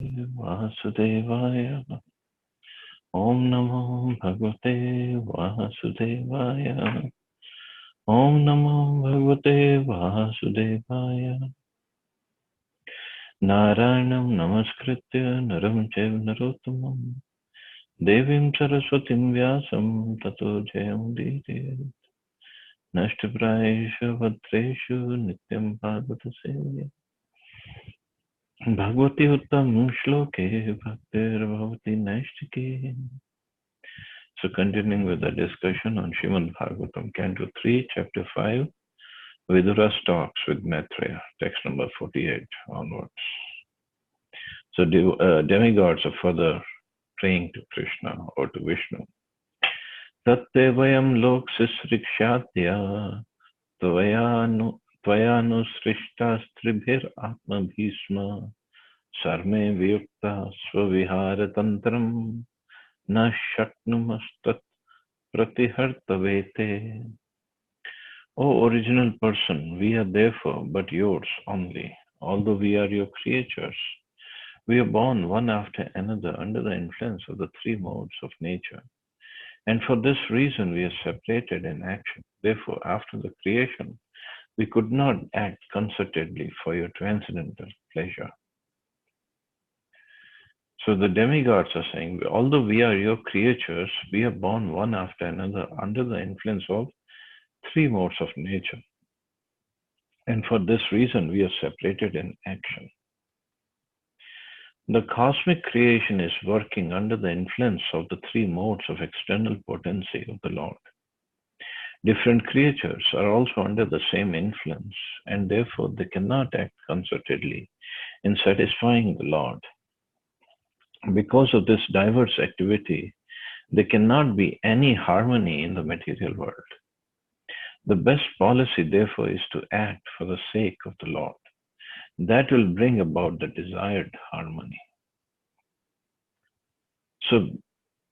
Vasudevaya. Om Namo Bhagavate Vasudevaya. Om Namo Bhagavate Vasudevaya. Narayanam Namaskritya Naram Chaiva Narottamam Devim Saraswatim Vyasam Tato Jayam Dite Nashtaprayeshu Bhadreshu Nityam Bhagavata Sevya Bhagavati Uttam Shloke Bhaktir Bhavati Naistike. So continuing with the discussion on Srimad Bhagavatam, Canto 3, Chapter 5, Vidura talks with Maitreya, text number 48 onwards. So demigods are further praying to Krishna or to Vishnu. Tatte vayam lok sisrikshadya tvayanu srishtastribhir atma bhisma sarme viyukta svavihara tantram na shaknumastat pratihartavete. O original person, we are therefore but yours only. Although we are your creatures, we are born one after another under the influence of the three modes of nature. And for this reason, we are separated in action. Therefore, after the creation, we could not act concertedly for your transcendental pleasure. So the demigods are saying, although we are your creatures, we are born one after another under the influence of three modes of nature. And for this reason, we are separated in action. The cosmic creation is working under the influence of the three modes of external potency of the Lord. Different creatures are also under the same influence, and therefore they cannot act concertedly in satisfying the Lord. Because of this diverse activity, there cannot be any harmony in the material world. The best policy, therefore, is to act for the sake of the Lord. That will bring about the desired harmony. So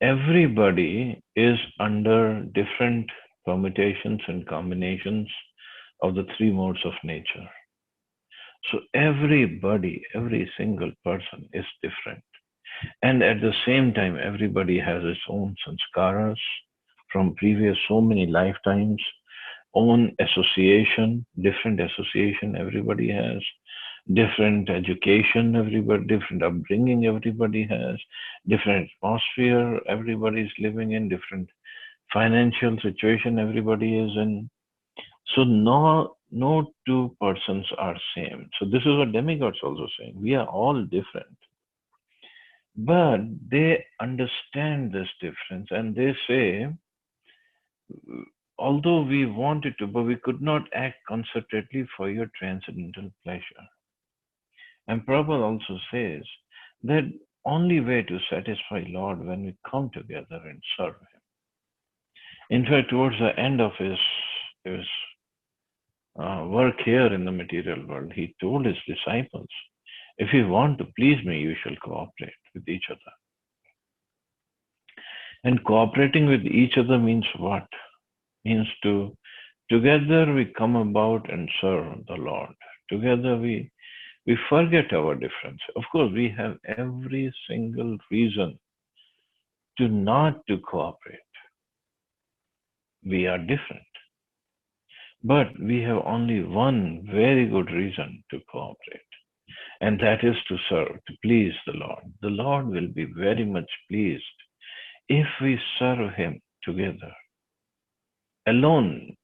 everybody is under different permutations and combinations of the three modes of nature. So everybody, every single person is different. And at the same time, everybody has its own sanskaras from previous so many lifetimes, own association, different association everybody has, different education everybody, different upbringing everybody has, different atmosphere everybody is living in, different financial situation everybody is in. So no two persons are same. So this is what demigods also saying. We are all different. But they understand this difference and they say, although we wanted to, but we could not act concertedly for your transcendental pleasure. And Prabhupada also says that only way to satisfy Lord when we come together and serve Him. In fact, towards the end of his work here in the material world, he told his disciples, if you want to please me, you shall cooperate with each other. And cooperating with each other means what? Means together we come about and serve the Lord. Together we forget our difference. Of course, we have every single reason to not to cooperate. We are different. But we have only one very good reason to cooperate. And that is to serve, to please the Lord. The Lord will be very much pleased if we serve Him together. Alone,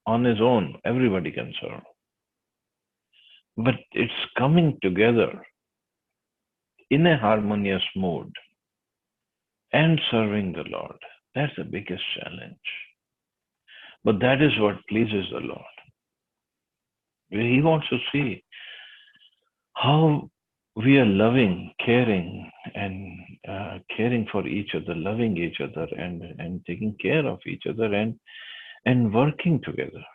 on his own, everybody can serve. But it's coming together in a harmonious mode and serving the Lord. That's the biggest challenge. But that is what pleases the Lord. He wants to see how we are loving, caring, and caring for each other, loving each other, and taking care of each other, and working together.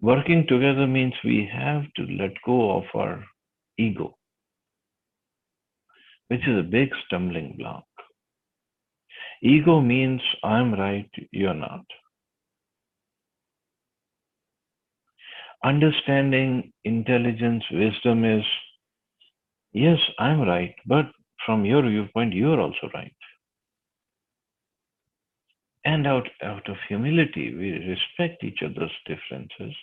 Working together means we have to let go of our ego, which is a big stumbling block. Ego means I'm right, you're not. Understanding, intelligence, wisdom is Yes, I'm right, but from your viewpoint, you're also right. And out of humility, we respect each other's differences.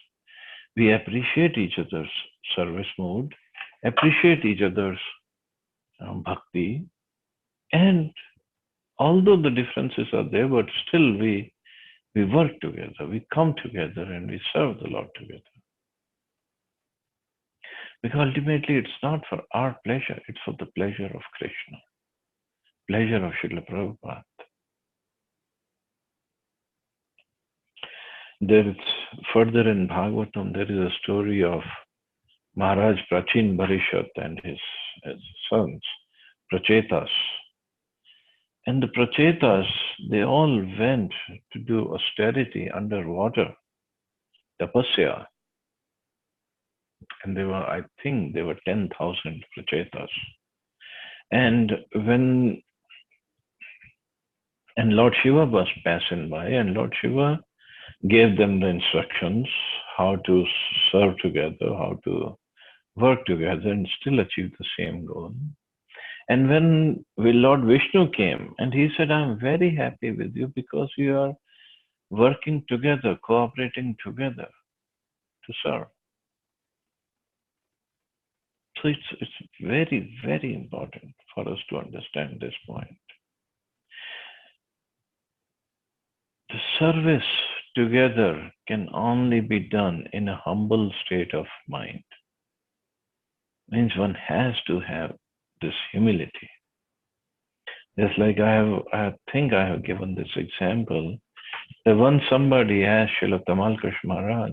We appreciate each other's service mood, appreciate each other's bhakti, and although the differences are there, but still we work together, we come together, and we serve the Lord together. Because ultimately, it's not for our pleasure; it's for the pleasure of Krishna, pleasure of Srila Prabhupada. There is further in Bhagavatam, there is a story of Maharaj Prachin Bharishat and his sons, Prachetas. And the Prachetas, they all went to do austerity underwater, tapasya. And I think there were 10,000 Prachetas. And when, and Lord Shiva was passing by, and Lord Shiva gave them the instructions how to serve together, how to work together and still achieve the same goal. And when Lord Vishnu came and he said, I'm very happy with you because you are working together, cooperating together to serve. So it's very, very important for us to understand this point. The service together can only be done in a humble state of mind. Means one has to have this humility. Just like I think I have given this example. That once somebody asked Srila Tamal Krish Maharaj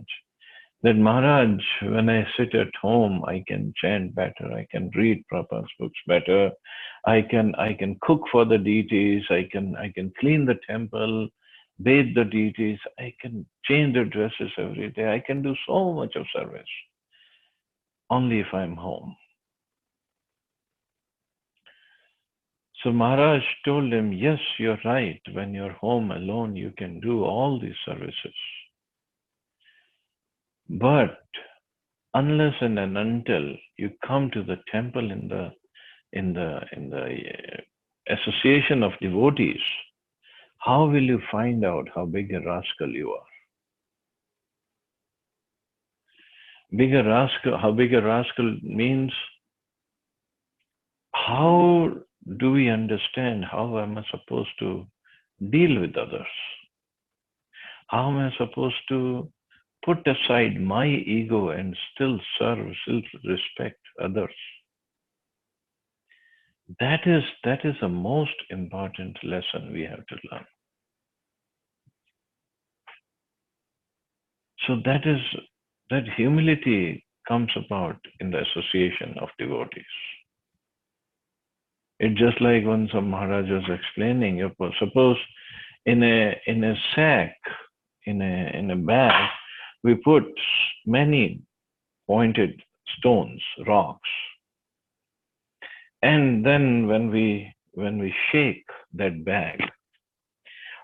that Maharaj, when I sit at home, I can chant better, I can read Prabhupada's books better, I can cook for the deities, I can clean the temple, bathe the deities, I can change the dresses every day, I can do so much of service. Only if I'm home. So Maharaj told him, yes, you're right. When you're home alone, you can do all these services. But unless and until you come to the temple in the association of devotees, how will you find out how big a rascal you are? How big a rascal means, how do we understand how am I supposed to deal with others? How am I supposed to put aside my ego and still serve, still respect others? That is the most important lesson we have to learn. So that humility comes about in the association of devotees. It's just like when some Maharaj was explaining, suppose in a sack, in a bag, we put many pointed stones, rocks, and then when we shake that bag,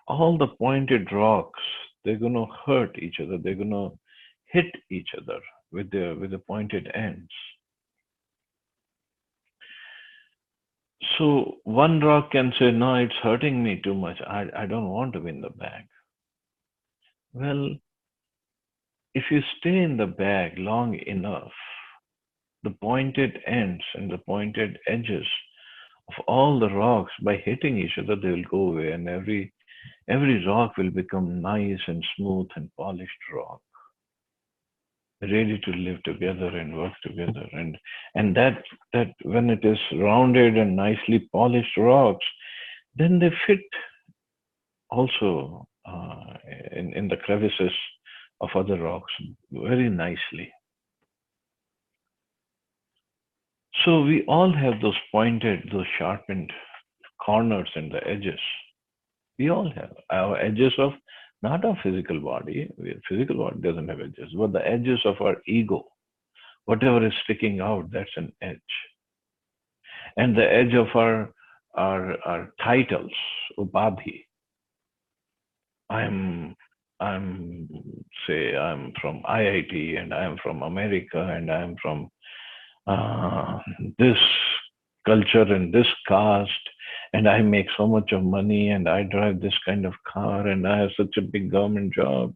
all the pointed rocks, they're gonna hurt each other. They're gonna hit each other with the pointed ends. So one rock can say, no, it's hurting me too much. I don't want to be in the bag. Well, if you stay in the bag long enough, the pointed ends and the pointed edges of all the rocks, by hitting each other, they will go away, and every rock will become nice and smooth and polished rock, ready to live together and work together. And that when it is rounded and nicely polished rocks, then they fit also in the crevices of other rocks very nicely. So we all have those pointed, those sharpened corners and the edges. We all have our edges of not our physical body. Physical body doesn't have edges, but the edges of our ego. Whatever is sticking out, that's an edge. And the edge of our titles, upadhi. I'm I'm from IIT and I'm from America and I'm from uh, this culture and this caste, and I make so much of money, and I drive this kind of car, and I have such a big government job,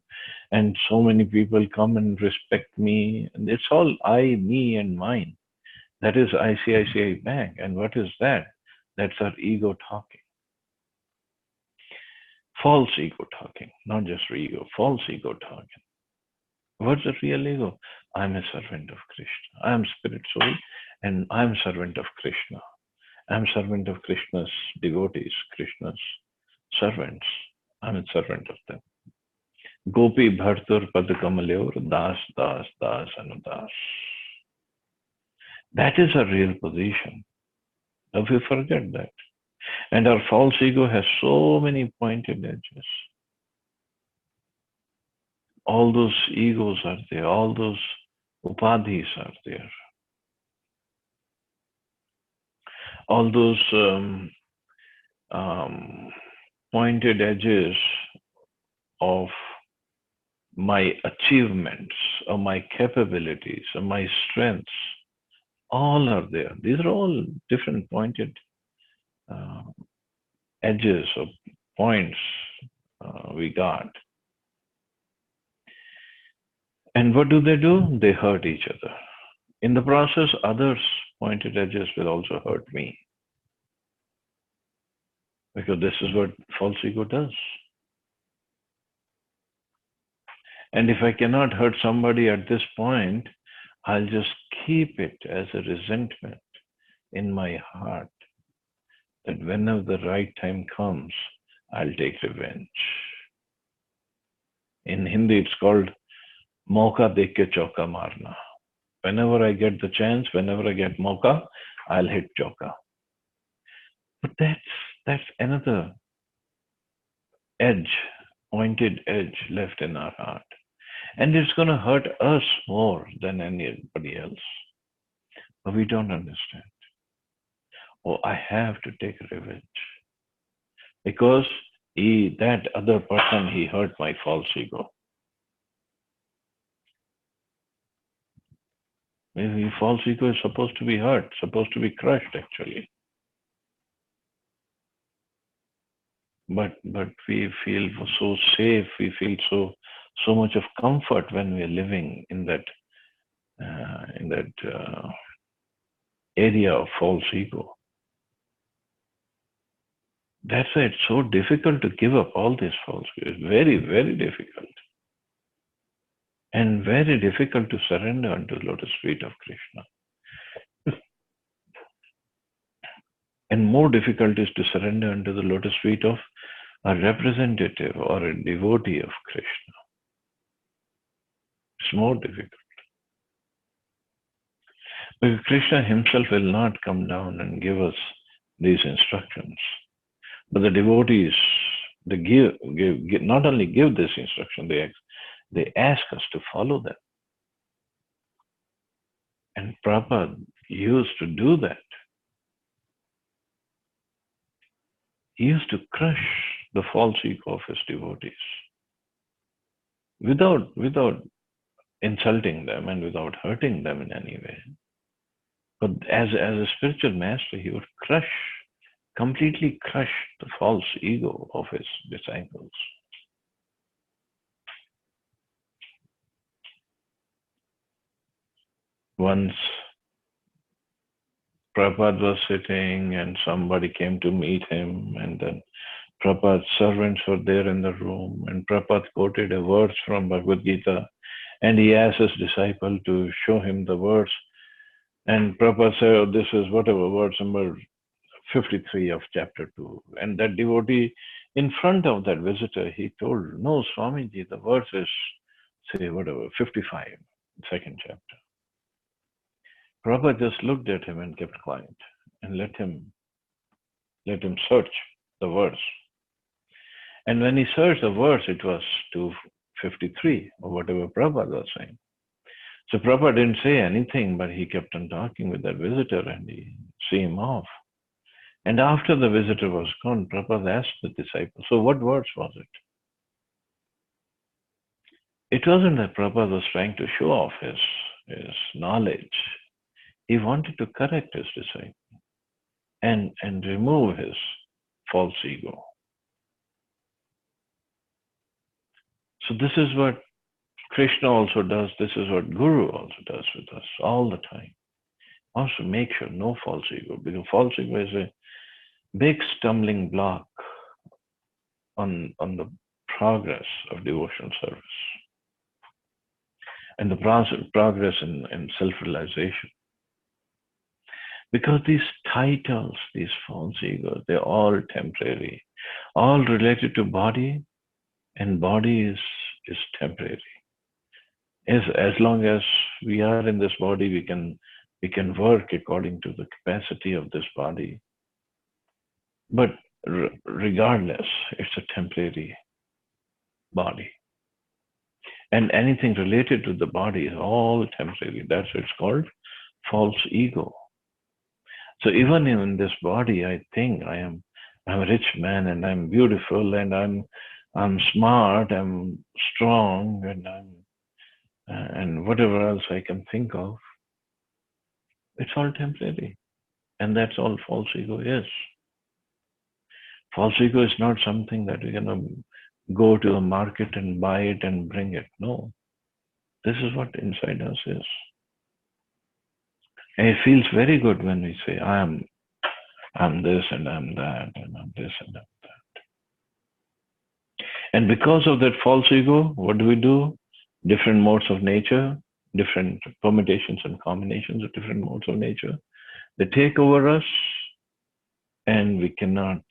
and so many people come and respect me. And it's all I, me, and mine. That is ICICI Bank. And what is that? That's our ego talking. False ego talking, not just ego, false ego talking. What's the real ego? I'm a servant of Krishna. I'm spirit soul, and I'm servant of Krishna. I'm servant of Krishna's devotees, Krishna's servants. I'm a servant of them. Gopi Bhartur Padakamalyor Das Das Das Anudas. That is a real position. If we forget that. And our false ego has so many pointed edges. All those egos are there, all those upadhis are there. All those pointed edges of my achievements or my capabilities or my strengths, all are there. These are all different pointed edges or points we got. And what do? They hurt each other. In the process, others' pointed edges will also hurt me. Because this is what false ego does. And if I cannot hurt somebody at this point, I'll just keep it as a resentment in my heart that whenever the right time comes, I'll take revenge. In Hindi, it's called Mauka dekh ke chauka marna. Whenever I get the chance, whenever I get Mauka, I'll hit chauka. But that's another edge, pointed edge left in our heart. And it's going to hurt us more than anybody else. But we don't understand. Oh, I have to take revenge. Because that other person, he hurt my false ego. Maybe false ego is supposed to be hurt, supposed to be crushed actually. But we feel so safe, we feel so much of comfort when we are living in that area of false ego. That's why it's so difficult to give up all this false ego. It's very, very difficult. And very difficult to surrender unto the lotus feet of Krishna. And more difficult is to surrender unto the lotus feet of a representative or a devotee of Krishna. It's more difficult. Because Krishna himself will not come down and give us these instructions. But the devotees, they give not only give this instruction, they ask us to follow them. And Prabhupada used to do that. He used to crush the false ego of his devotees without insulting them and without hurting them in any way. But as a spiritual master, he would completely crush the false ego of his disciples. Once Prabhupada was sitting and somebody came to meet him, and then Prabhupada's servants were there in the room, and Prabhupada quoted a verse from Bhagavad Gita, and he asked his disciple to show him the verse. And Prabhupada said, oh, this is whatever, verse number 53 of chapter 2. And that devotee, in front of that visitor, he told, no, Swamiji, the verse is, say, whatever, 55, second chapter. Prabhupada just looked at him and kept quiet and let him search the verse. And when he searched the verse, it was 253 or whatever Prabhupada was saying. So Prabhupada didn't say anything, but he kept on talking with that visitor and he see him off. And after the visitor was gone, Prabhupada asked the disciple, so what verse was it? It wasn't that Prabhupada was trying to show off his knowledge. He wanted to correct his disciple and remove his false ego. So this is what Krishna also does. This is what Guru also does with us all the time. Also make sure no false ego, because false ego is a big stumbling block on the progress of devotional service and the progress in self-realization. Because these titles, these false egos, they're all temporary, all related to body, and body is temporary. As long as we are in this body, we can work according to the capacity of this body. But regardless, it's a temporary body. And anything related to the body is all temporary. That's what it's called false ego. So even in this body, I think I'm a rich man and I'm beautiful and I'm smart, I'm strong, and whatever else I can think of. It's all temporary. And that's all false ego is. False ego is not something that we're going to go to a market and buy it and bring it. No. This is what inside us is. And it feels very good when we say, I'm this and I'm that and I'm this and I'm that. And because of that false ego, what do? Different modes of nature, different permutations and combinations of different modes of nature. They take over us and we cannot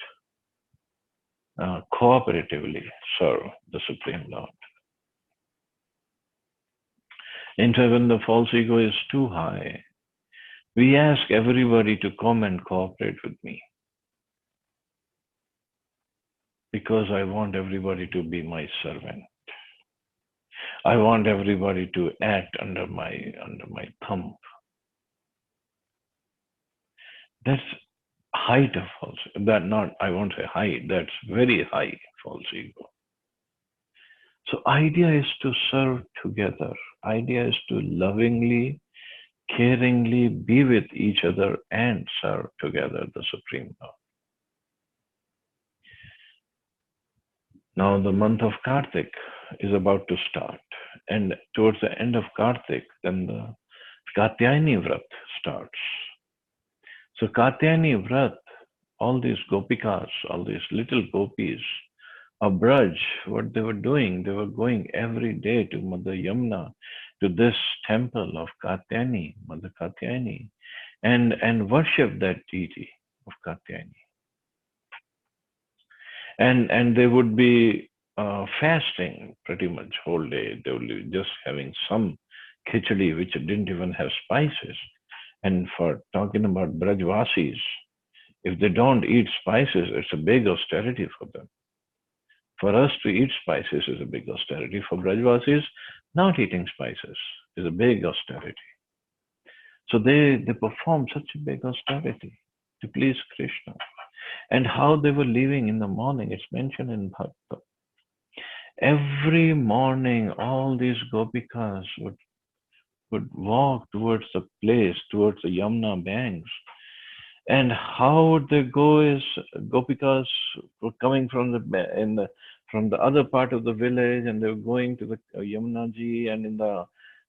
cooperatively serve the Supreme Lord. In fact, when the false ego is too high, we ask everybody to come and cooperate with me because I want everybody to be my servant. I want everybody to act under my thumb. That's height of false. That not, I won't say height. That's very high false ego. So idea is to serve together. Idea is to lovingly, caringly be with each other and serve together the Supreme Lord. Now the month of Kartik is about to start. And towards the end of Kartik, then the Katyayani Vrat starts. So Katyayani Vrat, all these gopikas, all these little gopis of Braj, what they were doing, they were going every day to Mother Yamuna, to this temple of Katyayani, Mother Katyayani, and worship that deity of Katyayani. And they would be fasting pretty much whole day. They would be just having some khichdi, which didn't even have spices. And for talking about Brajvasis, if they don't eat spices, it's a big austerity for them. For us to eat spices is a big austerity. For Brajvasis, not eating spices is a big austerity. So they perform such a big austerity to please Krishna. And how they were living in the morning, it's mentioned in Bhakta. Every morning, all these gopikas would walk towards the place, towards the Yamuna banks. And how would they go is gopikas were coming from the other part of the village, and they were going to the Yamuna Ji, and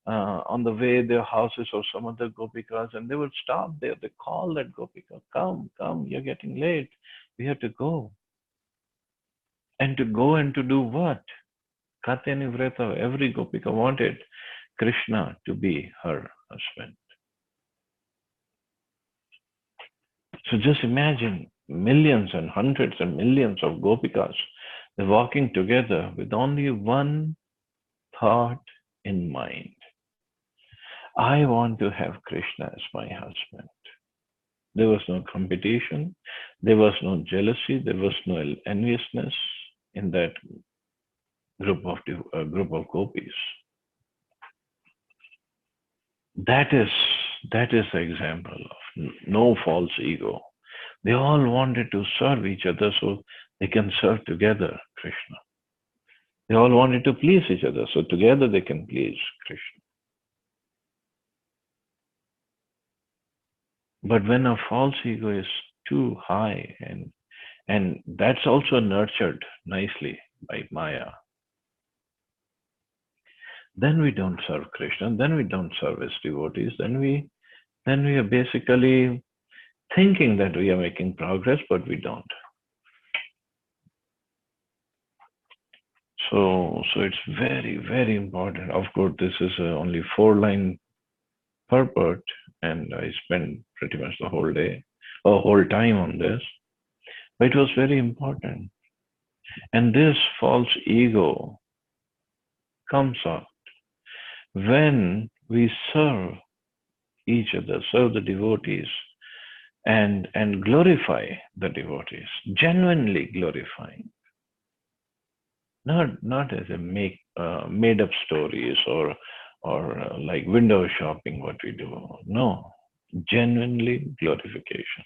on the way their houses of some other gopikas, and they would stop there. They call that gopika, come, you're getting late. We have to go. And to go and to do what? Katyayani Vrata, every gopika wanted Krishna to be her husband. So just imagine millions and hundreds and millions of gopikas, they're walking together with only one thought in mind. I want to have Krishna as my husband. There was no competition, there was no jealousy, there was no enviousness in that group of gopis. That is the example of no false ego. They all wanted to serve each other so they can serve together Krishna. They all wanted to please each other so together they can please Krishna. But when a false ego is too high, and that's also nurtured nicely by Maya, then we don't serve Krishna, then we don't serve his devotees, then we are basically thinking that we are making progress, but we don't. So it's very, very important. Of course, this is only 4-line purport, and I spent pretty much the whole day, a whole time on this. But it was very important. And this false ego comes up when we serve each other, serve the devotees, and glorify the devotees, genuinely glorifying, not as a made up stories or like window shopping what we do. No, genuinely glorification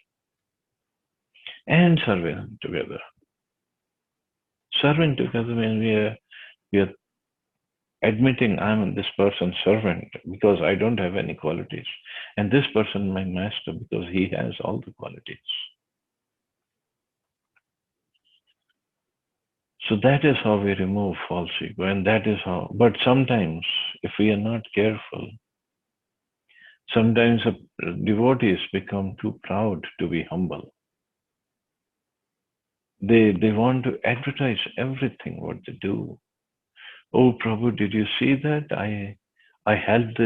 and serving together. Serving together means we are admitting I'm this person's servant because I don't have any qualities, and this person my master because he has all the qualities. So that is how we remove false ego, and that is how. But sometimes, if we are not careful, sometimes devotees become too proud to be humble. They want to advertise everything what they do. Oh Prabhu, did you see that? I helped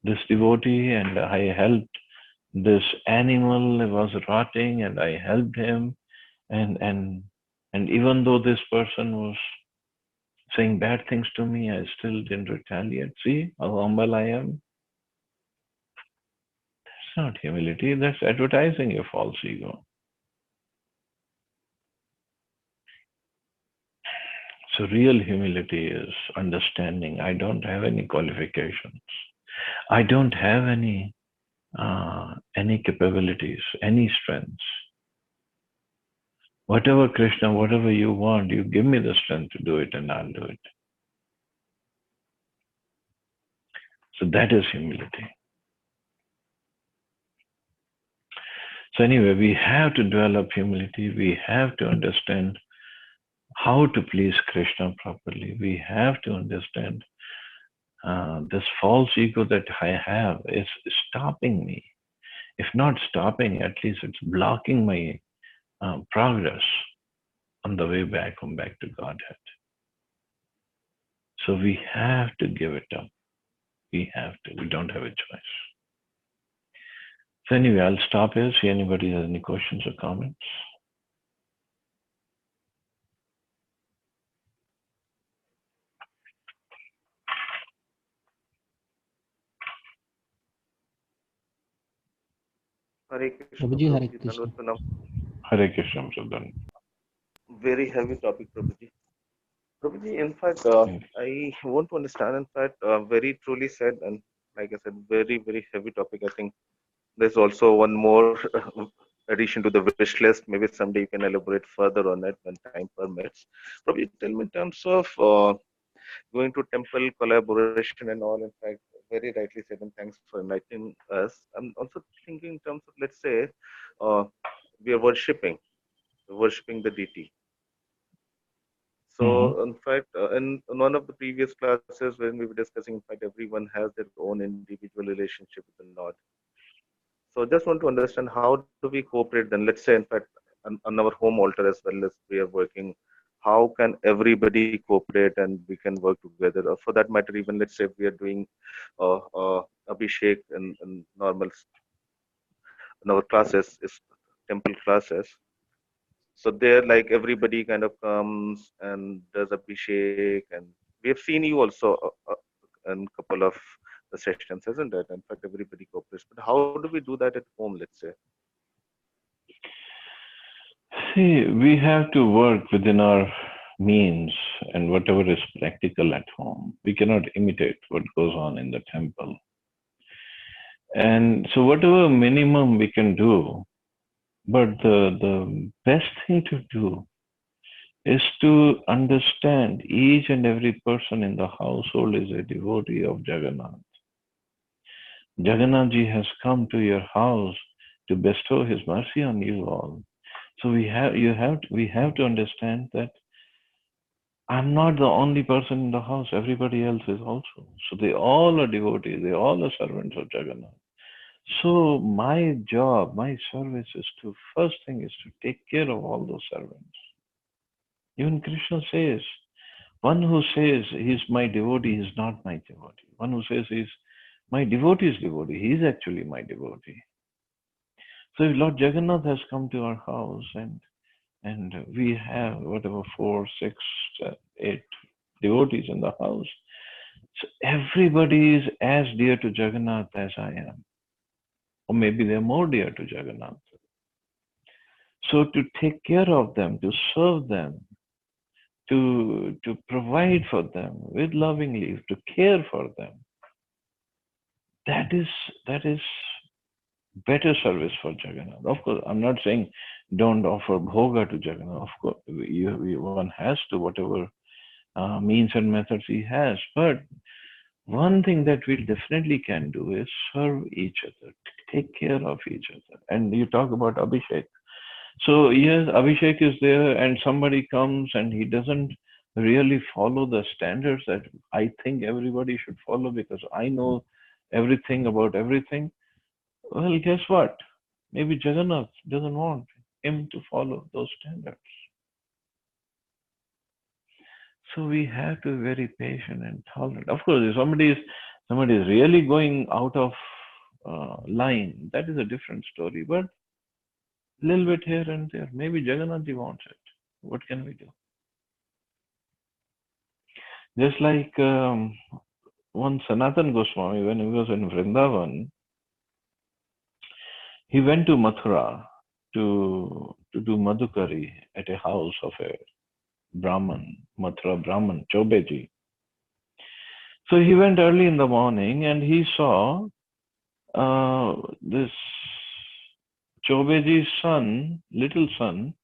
this devotee, and I helped this animal was rotting, and I helped him, and even though this person was saying bad things to me, I still didn't retaliate. See how humble I am? That's not humility, that's advertising your false ego. So real humility is understanding I don't have any qualifications. I don't have any capabilities, any strengths. Whatever Krishna, whatever you want, you give me the strength to do it and I'll do it. So that is humility. So anyway, we have to develop humility. We have to understand how to please Krishna properly. We have to understand this false ego that I have is stopping me. If not stopping, at least it's blocking my progress on the way back, home back to Godhead. So we have to give it up. We have to. We don't have a choice. So anyway, I'll stop here. See anybody has any questions or comments. Hare Krishna, Prabhuji, Hare Prabhuji. Krishna. Dandavat. Hare Krishna, Sadhan. Very heavy topic, Prabhuji. Prabhuji, in fact, I want to understand, in fact, very truly said, and like I said, very, very heavy topic. I think there's also one more addition to the wish list. Maybe someday you can elaborate further on it when time permits. Prabhuji, tell me in terms of going to temple collaboration and all, in fact, very rightly said, and thanks for enlightening us. I'm also thinking in terms of, let's say, uh, we are worshipping the deity. Mm-hmm. So, in fact, in one of the previous classes when we were discussing, in fact, everyone has their own individual relationship with the Lord. So, just want to understand how do we cooperate then? Let's say, in fact, on our home altar as well as we are working, how can everybody cooperate and we can work together? Or for that matter, even let's say if we are doing Abhishek and normal in our classes, is temple classes. So there, like everybody kind of comes and does Abhishek, and we have seen you also in couple of the sessions, isn't it? In fact, everybody cooperates. But how do we do that at home? Let's say. See, we have to work within our means and whatever is practical at home. We cannot imitate what goes on in the temple. And so, whatever minimum we can do, but the best thing to do is to understand each and every person in the household is a devotee of Jagannath. Jagannath ji has come to your house to bestow his mercy on you all. So we have to understand that I'm not the only person in the house. Everybody else is also. So they all are devotees. They all are servants of Jagannath. So my job, my service is to first thing is to take care of all those servants. Even Krishna says, one who says he's my devotee is not my devotee. One who says he's my devotee's devotee, he's actually my devotee. So if Lord Jagannath has come to our house and we have whatever 4, 6, 8 devotees in the house, so everybody is as dear to Jagannath as I am, or maybe they're more dear to Jagannath. So to take care of them, to serve them, to provide for them with loving leave, to care for them, that is better service for Jagannath. Of course, I'm not saying don't offer bhoga to Jagannath. Of course, one has to whatever means and methods he has. But one thing that we definitely can do is serve each other, take care of each other. And you talk about Abhishek. So yes, Abhishek is there, and somebody comes and he doesn't really follow the standards that I think everybody should follow because I know everything about everything. Well, guess what? Maybe Jagannath doesn't want him to follow those standards. So we have to be very patient and tolerant. Of course, if somebody is really going out of line, that is a different story. But a little bit here and there, maybe Jagannath ji wants it. What can we do? Just like one Sanatan Goswami, when he was in Vrindavan, he went to Mathura to do Madhukari at a house of a Brahman, Mathura Brahman, Chobeji. So he went early in the morning and he saw this Chobeji's son, little son,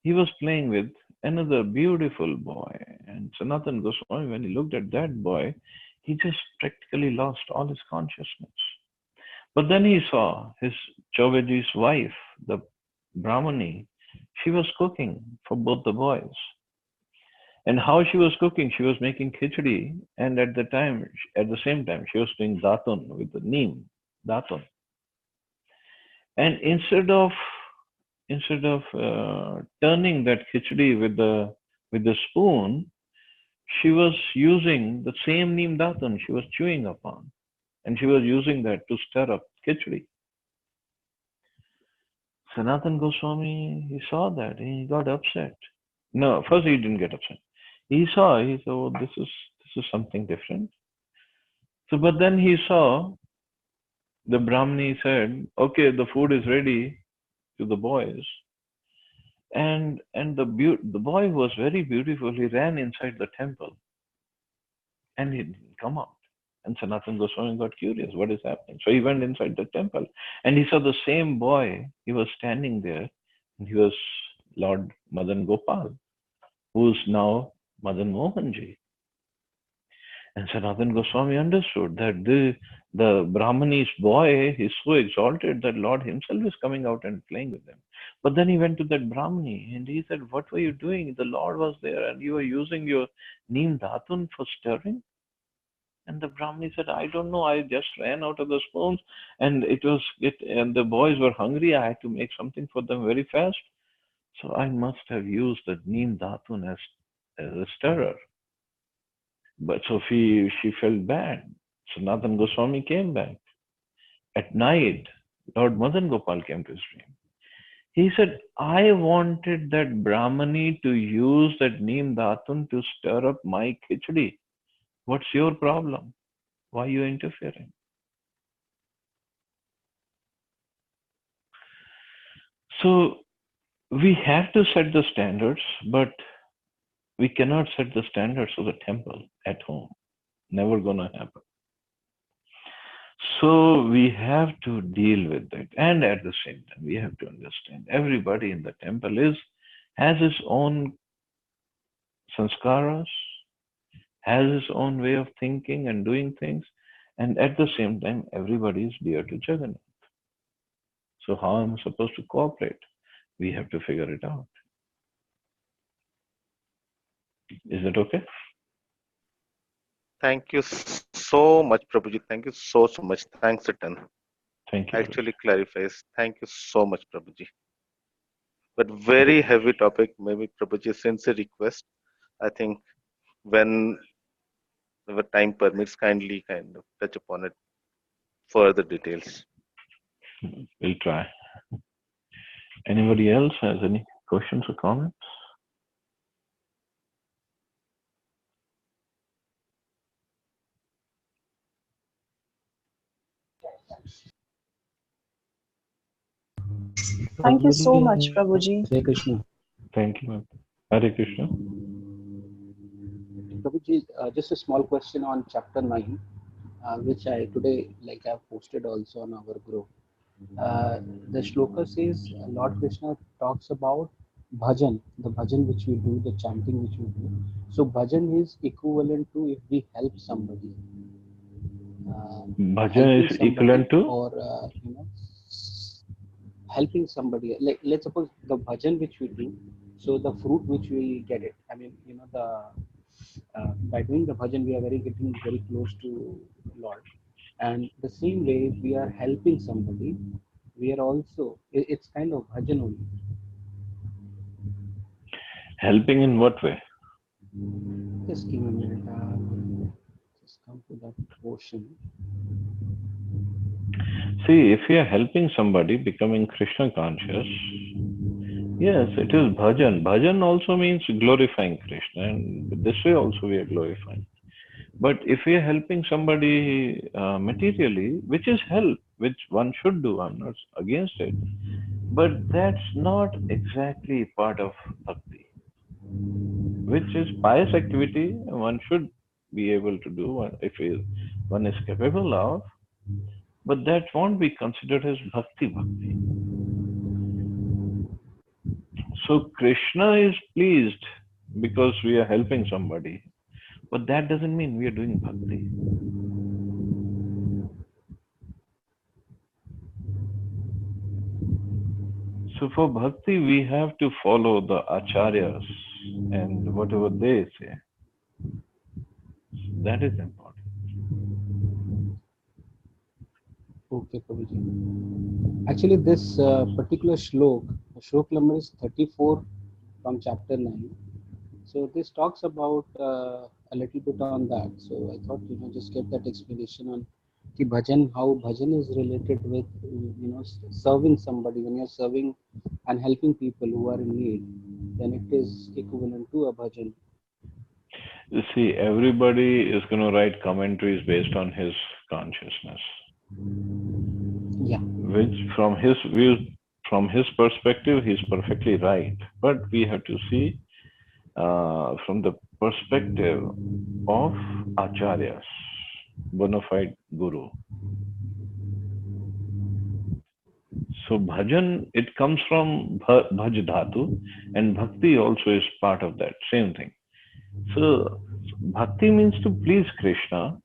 he was playing with another beautiful boy. And Sanatan Goswami, when he looked at that boy, he just practically lost all his consciousness. But then he saw his Chobeji's wife, the Brahmani, she was cooking for both the boys. And how she was cooking, she was making khichdi, and at the same time, she was doing datun with the neem, datun. And instead of turning that khichdi with the spoon, she was using the same neem datun she was chewing upon, and she was using that to stir up khichdi. Sanatan Goswami, he saw that, and he got upset. No, first he didn't get upset. He saw, oh, this is something different. So, but then he saw the Brahmani said, okay, the food is ready to the boys. And the boy was very beautiful. He ran inside the temple and he didn't come out. And Sanatan Goswami got curious, what is happening? So he went inside the temple and he saw the same boy. He was standing there and he was Lord Madan Gopal, who's now Madan Mohanji. And Sanatan Goswami understood that the Brahmani's boy is so exalted that Lord himself is coming out and playing with him. But then he went to that Brahmani and he said, what were you doing? The Lord was there and you were using your neem datun for stirring. And the Brahmani said, I don't know. I just ran out of the spoons and and the boys were hungry. I had to make something for them very fast. So I must have used the neem datun as a stirrer. But so she felt bad. So Nathan Goswami came back. At night, Lord Madan Gopal came to his dream. He said, I wanted that Brahmani to use that neem datun to stir up my khichdi. What's your problem? Why are you interfering? So we have to set the standards, but we cannot set the standards of the temple at home. Never gonna happen. So we have to deal with it. And at the same time, we have to understand everybody in the temple has his own sanskaras, has his own way of thinking and doing things. And at the same time, everybody is dear to Jagannath. So how am I supposed to cooperate? We have to figure it out. Is that okay? Thank you so much, Prabhuji. Thank you so much. Thanks a ton. Thank you. Actually clarifies. Thank you so much, Prabhuji. But very heavy topic. Maybe Prabhuji's sincere request. I think when the time permits, kindly kind of touch upon it further details. We'll try. Anybody else has any questions or comments? Thank you so much, Prabhuji. Hare Krishna. Thank you. Hare Krishna. Prabhuji, just a small question on chapter 9, which I today, like I've posted also on our group. The shloka says Lord Krishna talks about bhajan, the bhajan which we do, the chanting which we do. So bhajan is equivalent to if we help somebody. Bhajan Helping is somebody equivalent to? or helping somebody. Like let's suppose the bhajan which we do, so the fruit which we get it. I mean, by doing the bhajan, we are getting very close to Lord. And the same way we are helping somebody, we are also, it's kind of bhajan only. Helping in what way? Just give me a minute. Just come to that portion. See, if you are helping somebody becoming Krishna conscious, yes, it is bhajan. Bhajan also means glorifying Krishna, and this way also we are glorifying. But if we are helping somebody materially, which is help, which one should do, I'm not against it, but that's not exactly part of bhakti, which is pious activity one should be able to do if one is capable of, but that won't be considered as bhakti. So Krishna is pleased because we are helping somebody, but that doesn't mean we are doing bhakti. So for bhakti, we have to follow the acharyas and whatever they say. That is important. Okay, Prabhuji. Actually, this particular shlok number is 34 from chapter 9. So this talks about a little bit on that. So I thought, just get that explanation on ki bhajan, how bhajan is related with, serving somebody. When you're serving and helping people who are in need, then it is equivalent to a bhajan. You see, everybody is going to write commentaries based on his consciousness. Yeah. Which from his view, from his perspective, he's perfectly right. But we have to see from the perspective of acharyas, bona fide guru. So bhajan, it comes from bhaj dhatu, and bhakti also is part of that, same thing. So bhakti means to please Krishna.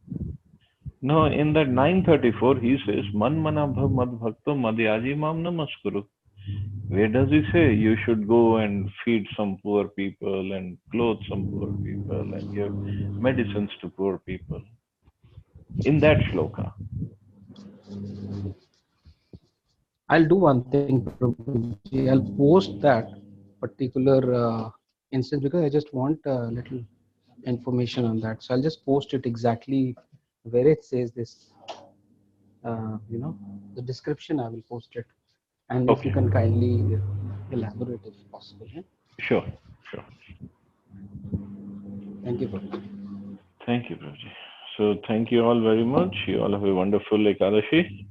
Now in that 934 he says, Man manabha mad bhakto madhyaji mam namaskuru. Where does he say you should go and feed some poor people and clothe some poor people and give medicines to poor people? In that shloka. I'll do one thing, Prabhuji. I'll post that particular instance because I just want a little information on that. So I'll just post it exactly where it says this. The description. I will post it, and if you can kindly elaborate if possible. Yeah? Sure. Thank you, Prabhuji. Thank you, Prabhuji. So thank you all very much. You all have a wonderful Ekadashi.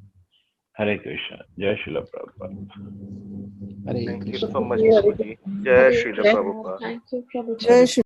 Hare Krishna. Jai Srila Prabhupada. Hare Thank you Krishna. so much, Prabhuji. Jai Srila Prabhupada. Thank you, Prabhuji. Jai Shri